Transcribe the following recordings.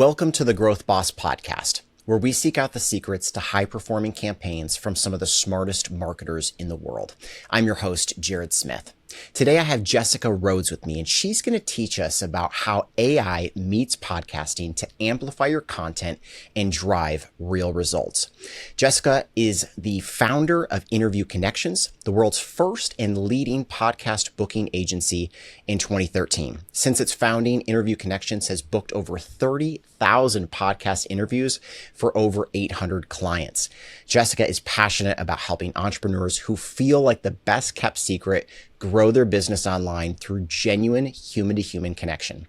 Welcome to the Growth Boss Podcast, where we seek out the secrets to high-performing campaigns from some of the smartest marketers in the world. I'm your host, Jared Smith. Today, I have Jessica Rhodes with me, and she's going to teach us about how AI meets podcasting to amplify your content and drive real results. Jessica is the founder of Interview Connections, the world's first and leading podcast booking agency in 2013. Since its founding, Interview Connections has booked over 30,000 podcast interviews for over 800 clients. Jessica is passionate about helping entrepreneurs who feel like the best kept secret grow their business online through genuine human-to-human connection.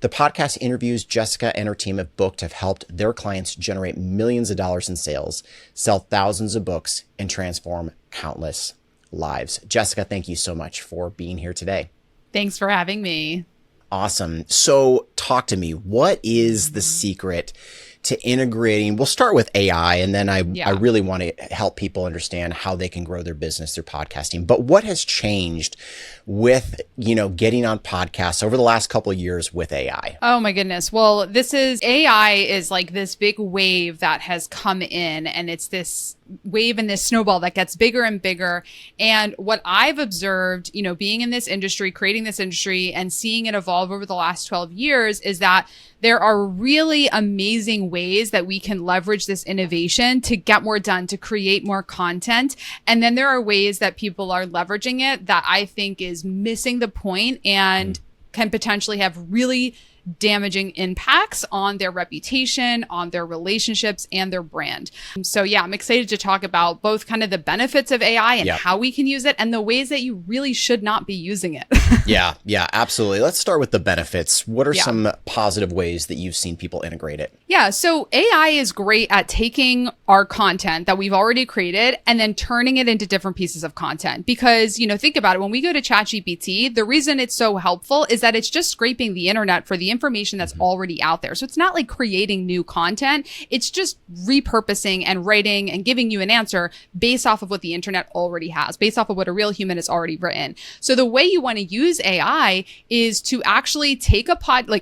The podcast interviews Jessica and her team have booked have helped their clients generate millions of dollars in sales, sell thousands of books, and transform countless lives. Jessica, thank you so much for being here today. Thanks for having me. Awesome. So talk to me. What is the secret to integrating? We'll start with AI, and then I really want to help people understand how they can grow their business through podcasting. But what has changed with, getting on podcasts over the last couple of years with AI? Oh my goodness. Well, AI is like this big wave that has come in, and it's this wave and this snowball that gets bigger and bigger. And what I've observed, being in this industry, creating this industry and seeing it evolve over the last 12 years is that there are really amazing ways that we can leverage this innovation to get more done, to create more content. And then there are ways that people are leveraging it that I think is missing the point and can potentially have really damaging impacts on their reputation, on their relationships, and their brand. So I'm excited to talk about both kind of the benefits of AI and how we can use it and the ways that you really should not be using it. Yeah, absolutely. Let's start with the benefits. What are some positive ways that you've seen people integrate it? Yeah, so AI is great at taking our content that we've already created and then turning it into different pieces of content. Because, think about it, when we go to ChatGPT, the reason it's so helpful is that it's just scraping the internet for the information that's already out there. So it's not like creating new content. It's just repurposing and writing and giving you an answer based off of what the internet already has, based off of what a real human has already written. So the way you want to use AI is to actually take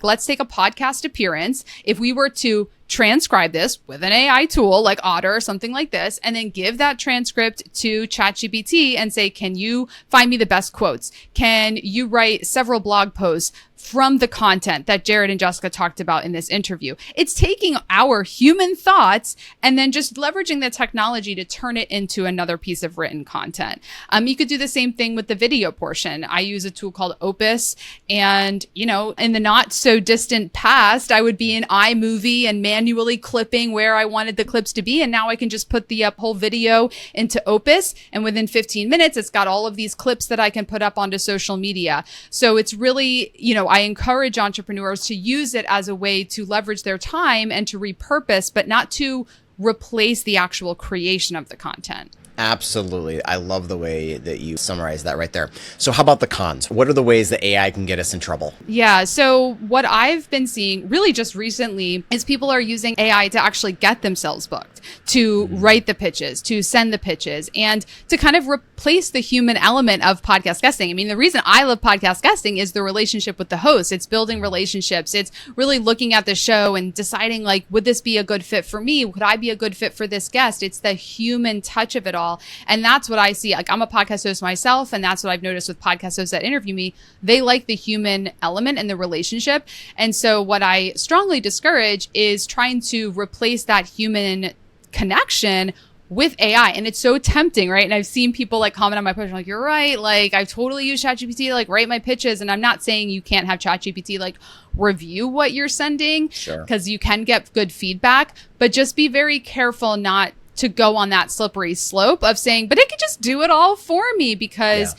let's take a podcast appearance. If we were to transcribe this with an AI tool like Otter or something like this, and then give that transcript to ChatGPT and say, can you find me the best quotes? Can you write several blog posts from the content that Jared and Jessica talked about in this interview? It's taking our human thoughts and then just leveraging the technology to turn it into another piece of written content. You could do the same thing with the video portion. I use a tool called Opus, and in the not so distant past, I would be in iMovie and manually clipping where I wanted the clips to be. And now I can just put the whole video into Opus. And within 15 minutes, it's got all of these clips that I can put up onto social media. So it's really, I encourage entrepreneurs to use it as a way to leverage their time and to repurpose, but not to replace the actual creation of the content. Absolutely. I love the way that you summarize that right there. So how about the cons? What are the ways that AI can get us in trouble? Yeah. So what I've been seeing really just recently is people are using AI to actually get themselves booked, to write the pitches, to send the pitches, and to kind of replace the human element of podcast guesting. I mean, the reason I love podcast guesting is the relationship with the host. It's building relationships. It's really looking at the show and deciding would this be a good fit for me? Would I be a good fit for this guest? It's the human touch of it all. And that's what I see. I'm a podcast host myself, and that's what I've noticed with podcast hosts that interview me. They like the human element and the relationship. And so what I strongly discourage is trying to replace that human connection with AI. And it's so tempting, right? And I've seen people comment on my post, you're right. I've totally used ChatGPT to write my pitches. And I'm not saying you can't have ChatGPT review what you're sending, because you can get good feedback, but just be very careful not to go on that slippery slope of saying, but it could just do it all for me, because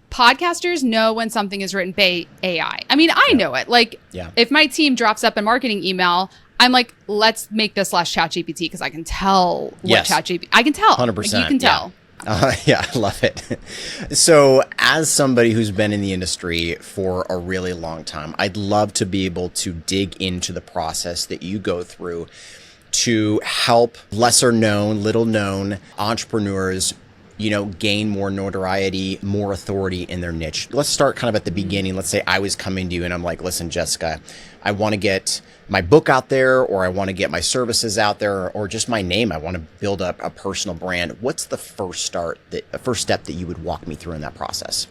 podcasters know when something is written by AI. I mean, I know it. If my team drops up a marketing email, I'm like, let's make this less ChatGPT, because I can tell what ChatGPT, I can tell. 100%. You can tell. I love it. So as somebody who's been in the industry for a really long time, I'd love to be able to dig into the process that you go through to help lesser known, little known entrepreneurs gain more notoriety, more authority in their niche. Let's start kind of at the beginning. Let's say I was coming to you and I'm like, listen, Jessica, I want to get my book out there, or I want to get my services out there, or just my name. I want to build up a personal brand. What's the first step that you would walk me through in that process?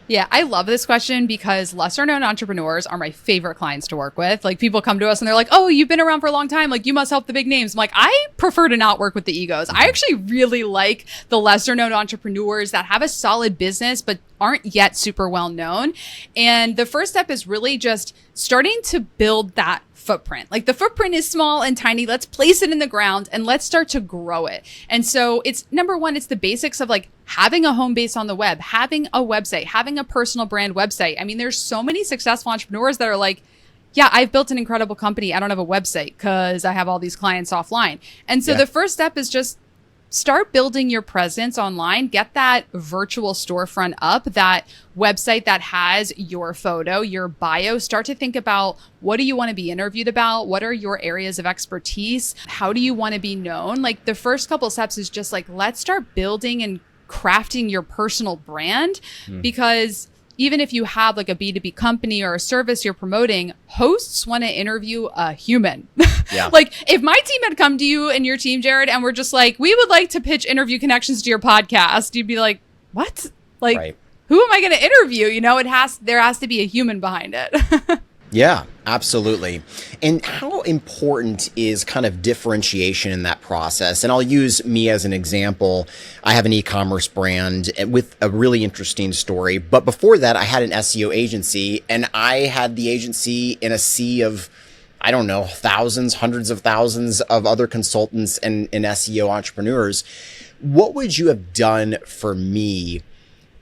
Yeah, I love this question because lesser known entrepreneurs are my favorite clients to work with. Like, people come to us and they're like, oh, you've been around for a long time. Like, you must help the big names. I'm like, I prefer to not work with the egos. I actually really like the lesser known entrepreneurs that have a solid business, but aren't yet super well known. And the first step is really just starting to build that footprint. Like, the footprint is small and tiny. Let's place it in the ground and let's start to grow it. And so it's number one, it's the basics of like having a home base on the web, having a website, having a personal brand website. I mean, there's so many successful entrepreneurs that are like, yeah, I've built an incredible company. I don't have a website because I have all these clients offline. And so the first step is just start building your presence online, get that virtual storefront up, that website that has your photo, your bio. Start to think about, what do you want to be interviewed about? What are your areas of expertise? How do you want to be known? Like, the first couple steps is just like, let's start building and crafting your personal brand, because even if you have like a B2B company or a service you're promoting, hosts want to interview a human. Yeah. Like, if my team had come to you and your team, Jared, and we're just like, we would like to pitch interview connections to your podcast, you'd be like, what? Like, right. Who am I going to interview? There has to be a human behind it. Yeah, absolutely. And how important is kind of differentiation in that process? And I'll use me as an example. I have an e-commerce brand with a really interesting story. But before that, I had an SEO agency, and I had the agency in a sea of, I don't know, thousands, hundreds of thousands of other consultants and SEO entrepreneurs. What would you have done for me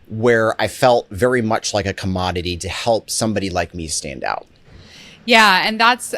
where I felt very much like a commodity to help somebody like me stand out? Yeah. And that's,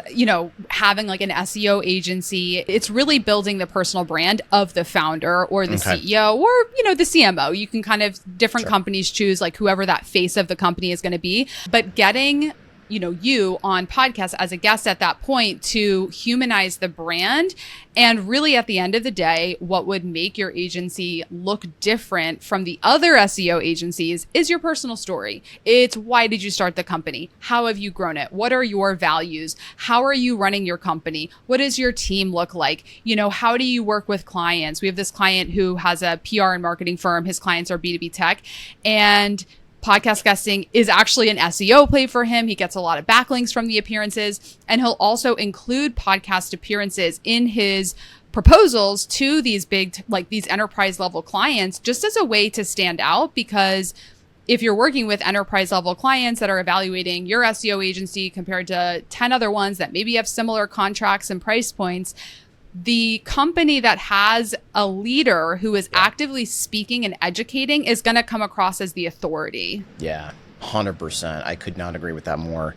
having like an SEO agency, it's really building the personal brand of the founder or the CEO or, the CMO. You can kind of, different companies choose like whoever that face of the company is going to be, but getting you on podcasts as a guest at that point to humanize the brand. And really, at the end of the day, what would make your agency look different from the other SEO agencies is your personal story. It's, why did you start the company? How have you grown it? What are your values? How are you running your company? What does your team look like? How do you work with clients? We have this client who has a PR and marketing firm. His clients are B2B tech, and podcast guesting is actually an SEO play for him. He gets a lot of backlinks from the appearances, and he'll also include podcast appearances in his proposals to these big, like these enterprise level clients, just as a way to stand out. Because if you're working with enterprise level clients that are evaluating your SEO agency compared to 10 other ones that maybe have similar contracts and price points, the company that has a leader who is actively speaking and educating is going to come across as the authority. Yeah, 100%. I could not agree with that more.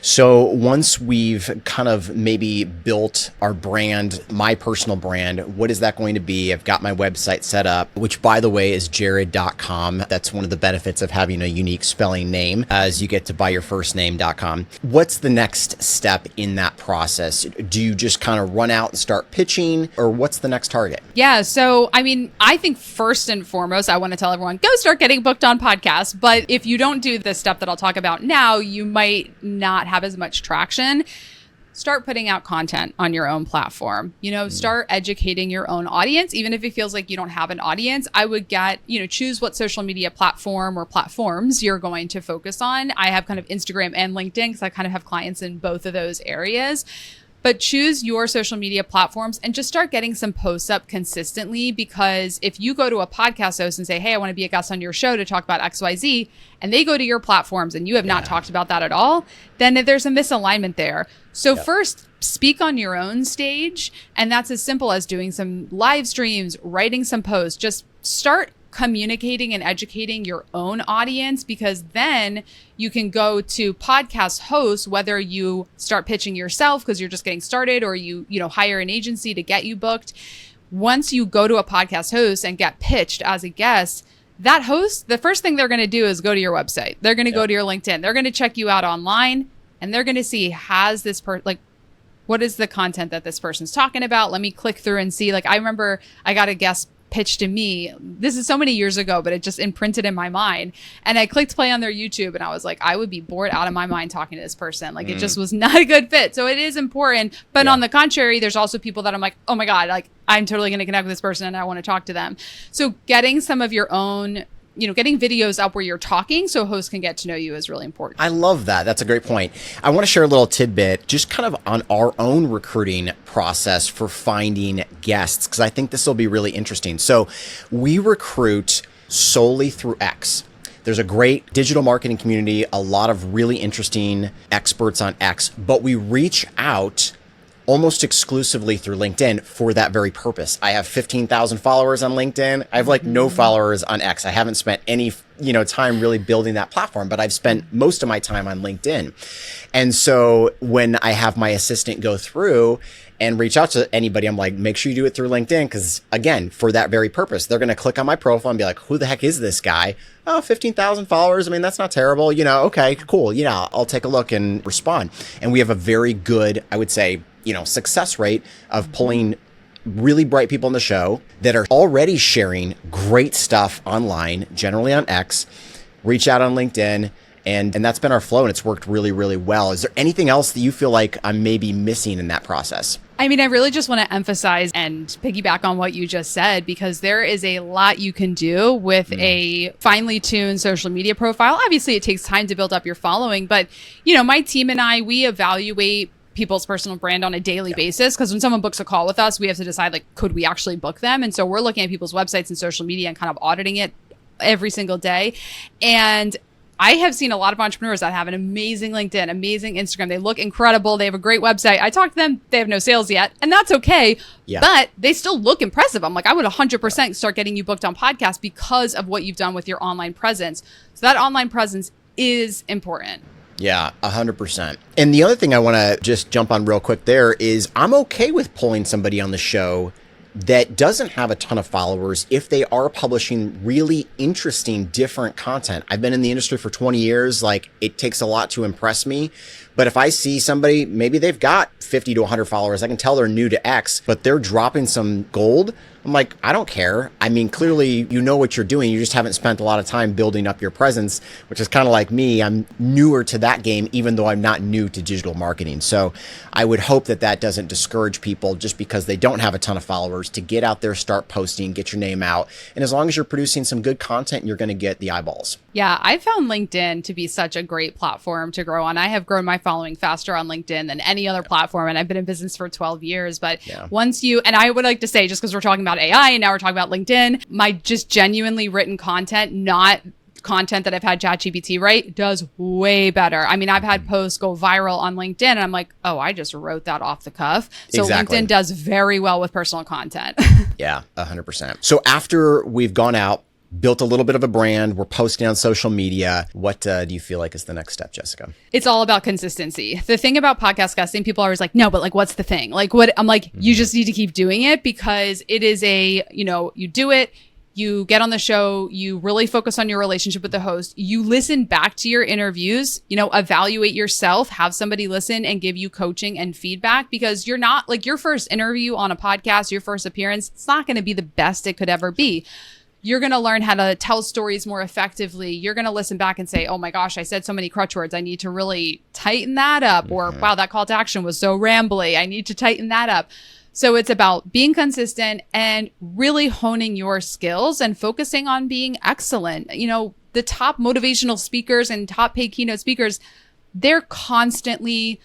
So once we've kind of maybe built our brand, my personal brand, what is that going to be? I've got my website set up, which, by the way, is jared.com. That's one of the benefits of having a unique spelling name, as you get to buy your first name.com. What's the next step in that process? Do you just kind of run out and start pitching, or what's the next target? Yeah. So, I think first and foremost, I want to tell everyone, go start getting booked on podcasts. But if you don't do the step that I'll talk about now, you might not have as much traction. Start putting out content on your own platform. Start educating your own audience. Even if it feels like you don't have an audience, I would choose what social media platform or platforms you're going to focus on. I have kind of Instagram and LinkedIn because I kind of have clients in both of those areas. But choose your social media platforms and just start getting some posts up consistently, because if you go to a podcast host and say, hey, I want to be a guest on your show to talk about XYZ, and they go to your platforms and you have not talked about that at all, then there's a misalignment there. So first, speak on your own stage. And that's as simple as doing some live streams, writing some posts. Just start communicating and educating your own audience, because then you can go to podcast hosts, whether you start pitching yourself because you're just getting started, or you hire an agency to get you booked. Once you go to a podcast host and get pitched as a guest, that host, the first thing they're going to do is go to your website. They're going to go to your LinkedIn. They're going to check you out online, and they're going to see, has this what is the content that this person's talking about? Let me click through and see. Like, I remember I got a guest pitched to me. This is so many years ago, but it just imprinted in my mind. And I clicked play on their YouTube and I was like, I would be bored out of my mind talking to this person. Like it just was not a good fit. So it is important. But on the contrary, there's also people that I'm like, oh my God, like I'm totally going to connect with this person and I want to talk to them. So getting some of your own, getting videos up where you're talking so hosts can get to know you is really important. I love that. That's a great point. I want to share a little tidbit just kind of on our own recruiting process for finding guests, because I think this will be really interesting. So we recruit solely through X. There's a great digital marketing community, a lot of really interesting experts on X, but we reach out almost exclusively through LinkedIn for that very purpose. I have 15,000 followers on LinkedIn. I have like no followers on X. I haven't spent any, time really building that platform, but I've spent most of my time on LinkedIn. And so when I have my assistant go through and reach out to anybody, I'm like, make sure you do it through LinkedIn. Because again, for that very purpose, they're going to click on my profile and be like, who the heck is this guy? Oh, 15,000 followers. I mean, that's not terrible. Okay, cool. I'll take a look and respond. And we have a very good, I would say, success rate of pulling really bright people in the show that are already sharing great stuff online, generally on X, reach out on LinkedIn, and that's been our flow, and it's worked really, really well. Is there anything else that you feel like I'm maybe missing in that process? I mean, I really just want to emphasize and piggyback on what you just said, because there is a lot you can do with a finely tuned social media profile. Obviously, it takes time to build up your following, but my team and I, we evaluate people's personal brand on a daily basis, because when someone books a call with us, we have to decide, like, could we actually book them? And so we're looking at people's websites and social media and kind of auditing it every single day. And I have seen a lot of entrepreneurs that have an amazing LinkedIn, amazing Instagram. They look incredible. They have a great website. I talk to them. They have no sales yet, and that's okay. Yeah. But they still look impressive. I'm like, I would 100% start getting you booked on podcasts because of what you've done with your online presence. So that online presence is important. Yeah, 100%. And the other thing I want to just jump on real quick there is I'm okay with pulling somebody on the show that doesn't have a ton of followers if they are publishing really interesting, different content. I've been in the industry for 20 years. Like, it takes a lot to impress me. But if I see somebody, maybe they've got 50 to 100 followers, I can tell they're new to X, but they're dropping some gold. I'm like, I don't care. I mean, clearly you know what you're doing. You just haven't spent a lot of time building up your presence, which is kind of like me. I'm newer to that game, even though I'm not new to digital marketing. So I would hope that that doesn't discourage people just because they don't have a ton of followers to get out there, start posting, get your name out. And as long as you're producing some good content, you're going to get the eyeballs. Yeah, I found LinkedIn to be such a great platform to grow on. I have grown my following faster on LinkedIn than any other platform, and I've been in business for 12 years. But once you, and I would like to say, just because we're talking about AI and now we're talking about LinkedIn, my just genuinely written content, not content that I've had ChatGPT write, does way better. I mean, I've had posts go viral on LinkedIn and I'm like, oh, I just wrote that off the cuff. So exactly. LinkedIn does very well with personal content. Yeah, 100%. So after we've gone out, built a little bit of a brand, we're posting on social media, what do you feel like is the next step, Jessica? It's all about consistency. The thing about podcast guesting, people are always like, no, but like, what's the thing? Like, what? I'm like, you just need to keep doing it, because it is a, you do it, you get on the show, you really focus on your relationship with the host, you listen back to your interviews, evaluate yourself, have somebody listen and give you coaching and feedback, because you're not, like, your first interview on a podcast, your first appearance, it's not going to be the best it could ever be. You're going to learn how to tell stories more effectively. You're going to listen back and say, oh my gosh, I said so many crutch words. I need to really tighten that up. Or, wow, that call to action was so rambly. I need to tighten that up. So it's about being consistent and really honing your skills and focusing on being excellent. The top motivational speakers and top paid keynote speakers, they're constantly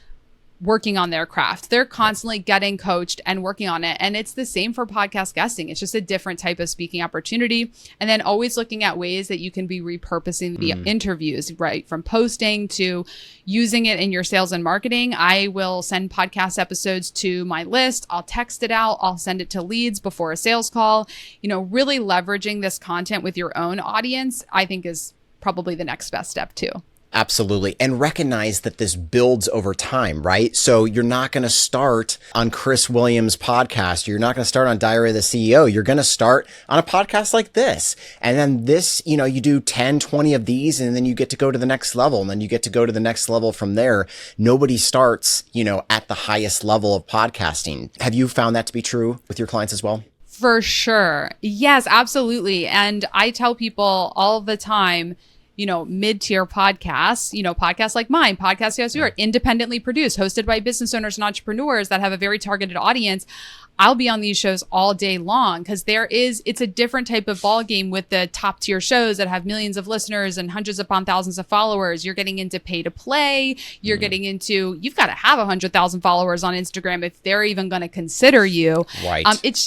working on their craft. They're constantly getting coached and working on it. And it's the same for podcast guesting. It's just a different type of speaking opportunity. And then always looking at ways that you can be repurposing the interviews, right? From posting to using it in your sales and marketing. I will send podcast episodes to my list. I'll text it out. I'll send it to leads before a sales call. Really leveraging this content with your own audience, I think, is probably the next best step too. Absolutely. And recognize that this builds over time, right? So you're not going to start on Chris Williams' podcast. You're not going to start on Diary of the CEO. You're going to start on a podcast like this. And then this, you do 10, 20 of these, and then you get to go to the next level. And then you get to go to the next level from there. Nobody starts, at the highest level of podcasting. Have you found that to be true with your clients as well? For sure. Yes, absolutely. And I tell people all the time, mid-tier podcasts, podcasts like mine, podcasts as you are, independently produced, hosted by business owners and entrepreneurs that have a very targeted audience. I'll be on these shows all day long because it's a different type of ball game with the top tier shows that have millions of listeners and hundreds upon thousands of followers. You're getting into pay to play. You're getting into, you've got to have 100,000 followers on Instagram if they're even going to consider you. Right.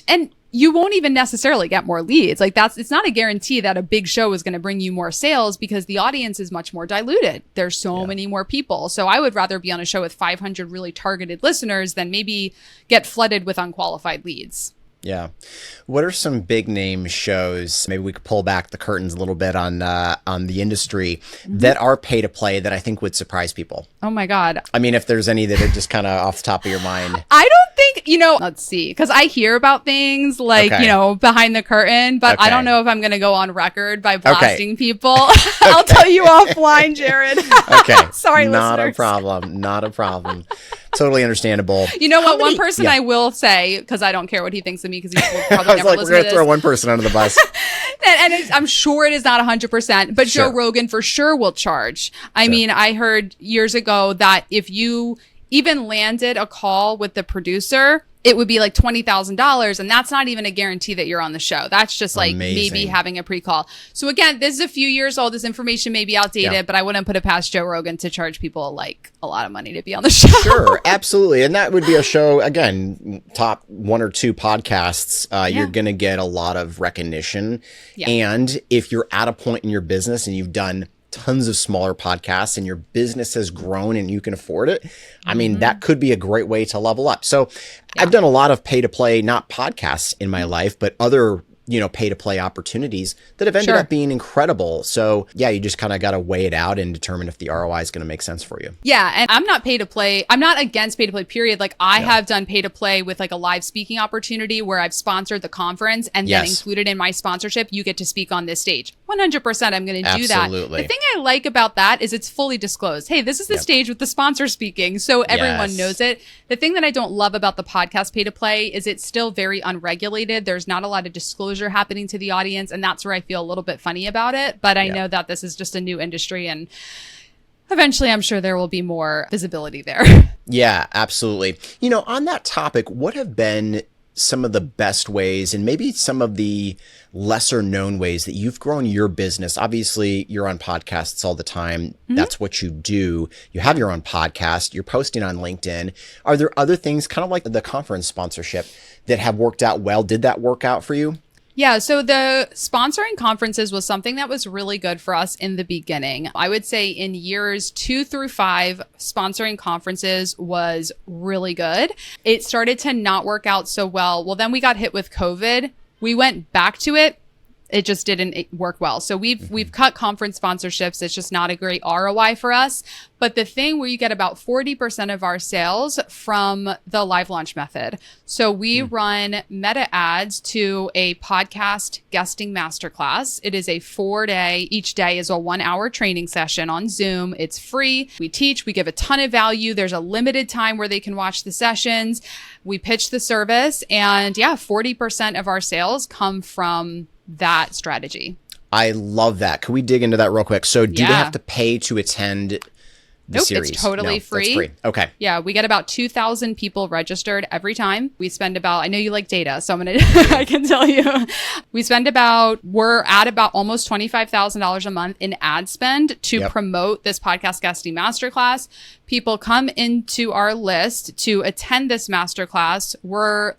And you won't even necessarily get more leads. Like it's not a guarantee that a big show is going to bring you more sales because the audience is much more diluted. There's so many more people. So I would rather be on a show with 500 really targeted listeners than maybe get flooded with unqualified leads. Yeah. What are some big name shows? Maybe we could pull back the curtains a little bit on the industry that are pay to play that I think would surprise people. Oh my God. I mean, if there's any that are just kind of off the top of your mind. I don't think, let's see, because I hear about things like, behind the curtain, but I don't know if I'm going to go on record by blasting people. I'll tell you offline, Jared. Okay. Sorry, Not listeners. Not a problem. Totally understandable. You know what? One person I will say, because I don't care what he thinks of me, because he will probably never listen to this. We're going to throw one person under the bus. and I'm sure it is not 100%, but Sure. Joe Rogan for sure will charge. I mean, I heard years ago that if you even landed a call with the producer, it would be like $20,000. And that's not even a guarantee that you're on the show. That's just like maybe having a pre-call. So again, this is a few years old. This information may be outdated, but I wouldn't put it past Joe Rogan to charge people like a lot of money to be on the show. Sure, absolutely. And that would be a show, again, top one or two podcasts. You're going to get a lot of recognition. Yeah. And if you're at a point in your business and you've done tons of smaller podcasts and your business has grown and you can afford it, I mean, that could be a great way to level up. So I've done a lot of pay to play, not podcasts in my life, but other, pay to play opportunities that have ended up being incredible. So yeah, you just kind of got to weigh it out and determine if the ROI is going to make sense for you. Yeah. And I'm not pay to play. I'm not against pay to play, period. Like I have done pay to play with like a live speaking opportunity where I've sponsored the conference and then included in my sponsorship, you get to speak on this stage. 100% I'm going to do that. The thing I like about that is it's fully disclosed. Hey, this is the stage with the sponsor speaking. So everyone knows it. The thing that I don't love about the podcast pay to play is it's still very unregulated. There's not a lot of disclosure happening to the audience. And that's where I feel a little bit funny about it. But I know that this is just a new industry and eventually I'm sure there will be more visibility there. Yeah, absolutely. On that topic, what have been some of the best ways and maybe some of the lesser known ways that you've grown your business? Obviously, you're on podcasts all the time. That's what you do. You have your own podcast. You're posting on LinkedIn. Are there other things kind of like the conference sponsorship that have worked out well? Did that work out for you? Yeah, so the sponsoring conferences was something that was really good for us in the beginning. I would say in years 2 through 5, sponsoring conferences was really good. It started to not work out so well. Well, then we got hit with COVID. We went back to it. It just didn't work well. So we've cut conference sponsorships. It's just not a great ROI for us. But the thing where you get about 40% of our sales from the live launch method. So we run meta ads to a podcast guesting masterclass. It is a 4-day, each day is a 1-hour training session on Zoom. It's free. We teach, we give a ton of value. There's a limited time where they can watch the sessions. We pitch the service and 40% of our sales come from that strategy. I love that. Can we dig into that real quick? So do they have to pay to attend the series? It's totally free. That's free. Okay. Yeah, we get about 2,000 people registered every time. We spend about, I know you like data, so I can tell you. We're at about almost $25,000 a month in ad spend to promote this podcast guesting masterclass. People come into our list to attend this masterclass.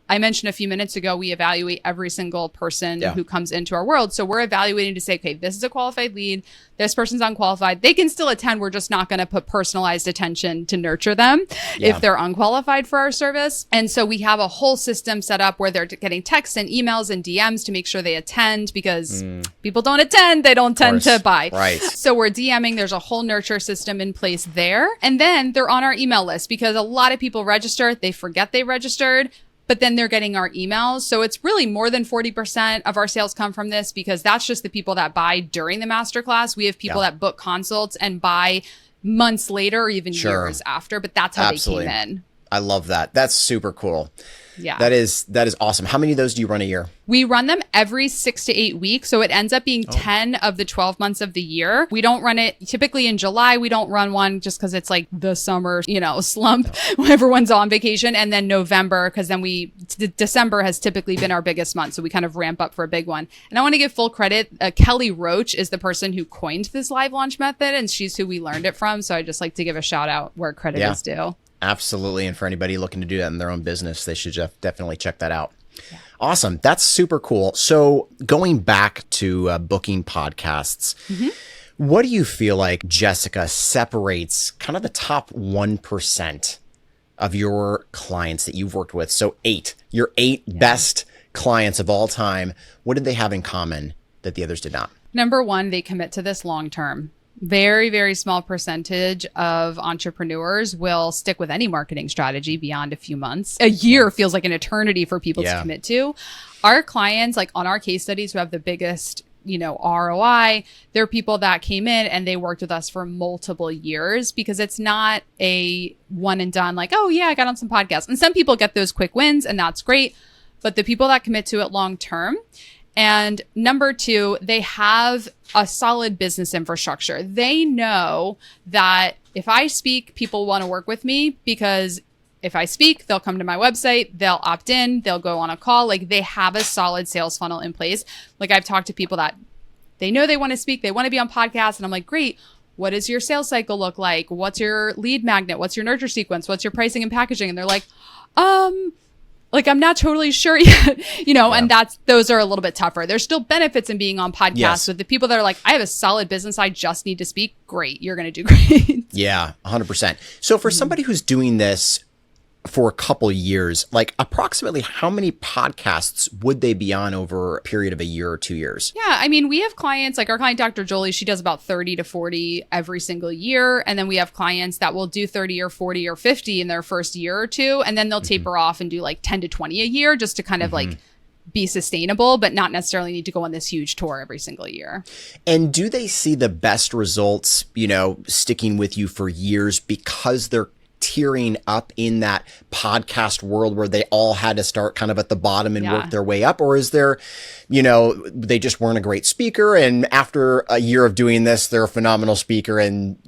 I mentioned a few minutes ago, we evaluate every single person who comes into our world. So we're evaluating to say, okay, this is a qualified lead. This person's unqualified. They can still attend. We're just not going to put personalized attention to nurture them if they're unqualified for our service. And so we have a whole system set up where they're getting texts and emails and DMs to make sure they attend because people don't attend. They don't tend to buy. Right. So we're DMing. There's a whole nurture system in place there. And then they're on our email list because a lot of people register. They forget they registered, but then they're getting our emails. So it's really more than 40% of our sales come from this because that's just the people that buy during the masterclass. We have people that book consults and buy months later or even years after, but that's how they came in. I love that. That's super cool. Yeah. That is awesome. How many of those do you run a year? We run them every 6 to 8 weeks. So it ends up being 10 of the 12 months of the year. We don't run it typically in July. We don't run one just because it's like the summer, slump when everyone's on vacation. And then November, because then December has typically been our biggest month. So we kind of ramp up for a big one. And I want to give full credit. Kelly Roach is the person who coined this live launch method, and she's who we learned it from. So I just like to give a shout out where credit is due. Absolutely. And for anybody looking to do that in their own business, they should definitely check that out. Yeah. Awesome. That's super cool. So going back to booking podcasts, what do you feel like, Jessica, separates kind of the top 1% of your clients that you've worked with? So your eight best clients of all time, what did they have in common that the others did not? Number one, they commit to this long term. Very, very small percentage of entrepreneurs will stick with any marketing strategy beyond a few months. A year feels like an eternity for people to commit to. Our clients, like on our case studies who have the biggest, ROI, they're people that came in and they worked with us for multiple years, because it's not a one and done, like, oh yeah, I got on some podcasts. And some people get those quick wins and that's great. But the people that commit to it long term. And number two, they have a solid business infrastructure. They know that if I speak, people want to work with me, because if I speak, they'll come to my website, they'll opt in, they'll go on a call. Like, they have a solid sales funnel in place. Like, I've talked to people that they know they want to speak, they want to be on podcasts. And I'm like, great. What does your sales cycle look like? What's your lead magnet? What's your nurture sequence? What's your pricing and packaging? And they're like, I'm not totally sure yet, and those are a little bit tougher. There's still benefits in being on podcasts with the people that are like, I have a solid business, I just need to speak. Great. You're going to do great. Yeah, 100%. So for somebody who's doing this for a couple years, like approximately how many podcasts would they be on over a period of a year or 2 years? Yeah. I mean, we have clients like our client, Dr. Jolie, she does about 30 to 40 every single year. And then we have clients that will do 30 or 40 or 50 in their first year or two. And then they'll taper off and do like 10 to 20 a year just to kind of like be sustainable, but not necessarily need to go on this huge tour every single year. And do they see the best results, sticking with you for years because they're tiering up in that podcast world where they all had to start kind of at the bottom and work their way up? Or is there, they just weren't a great speaker, and after a year of doing this, they're a phenomenal speaker and,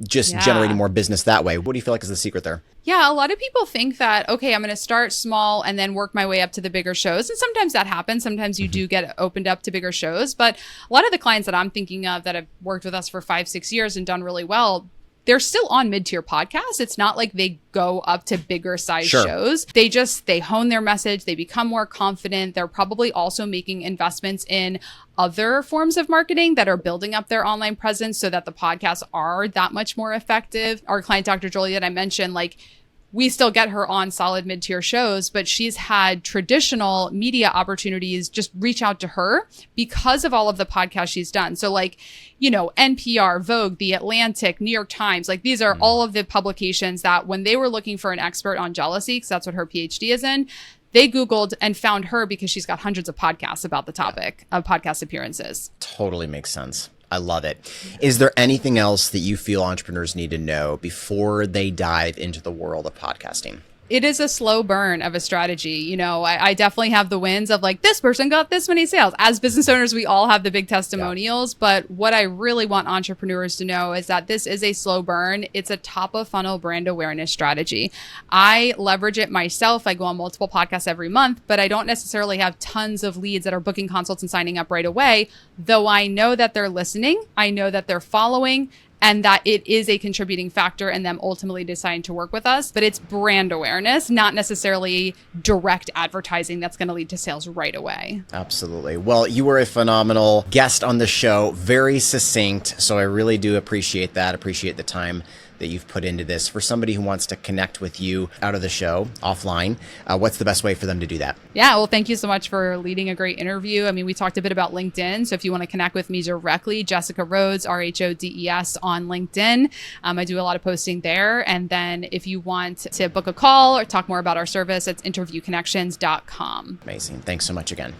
just generating more business that way? What do you feel like is the secret there? Yeah, a lot of people think that, okay, I'm going to start small and then work my way up to the bigger shows. And sometimes that happens. Sometimes you do get opened up to bigger shows. But a lot of the clients that I'm thinking of that have worked with us for 5-6 years and done really well, they're still on mid-tier podcasts. It's not like they go up to bigger size shows. They hone their message. They become more confident. They're probably also making investments in other forms of marketing that are building up their online presence so that the podcasts are that much more effective. Our client, Dr. Jolie, that I mentioned, like, we still get her on solid mid-tier shows, but she's had traditional media opportunities just reach out to her because of all of the podcasts she's done. So like, NPR, Vogue, The Atlantic, New York Times, like these are all of the publications that when they were looking for an expert on jealousy, because that's what her PhD is in, they Googled and found her because she's got hundreds of podcasts about the topic of podcast appearances. Totally makes sense. I love it. Is there anything else that you feel entrepreneurs need to know before they dive into the world of podcasting? It is a slow burn of a strategy. I definitely have the wins of like, this person got this many sales. As business owners, we all have the big testimonials. But what I really want entrepreneurs to know is that this is a slow burn. It's a top of funnel brand awareness strategy. I leverage it myself. I go on multiple podcasts every month, but I don't necessarily have tons of leads that are booking consults and signing up right away. Though I know that they're listening. I know that they're following, and that it is a contributing factor in them ultimately deciding to work with us. But it's brand awareness, not necessarily direct advertising that's going to lead to sales right away. Absolutely. Well, you were a phenomenal guest on the show, very succinct. So I really do appreciate that. Appreciate the time that you've put into this. For somebody who wants to connect with you out of the show offline, what's the best way for them to do that? Yeah, well, thank you so much for leading a great interview. I mean, we talked a bit about LinkedIn. So if you want to connect with me directly, Jessica Rhodes, Rhodes on LinkedIn. I do a lot of posting there. And then if you want to book a call or talk more about our service, it's interviewconnections.com. Amazing. Thanks so much again.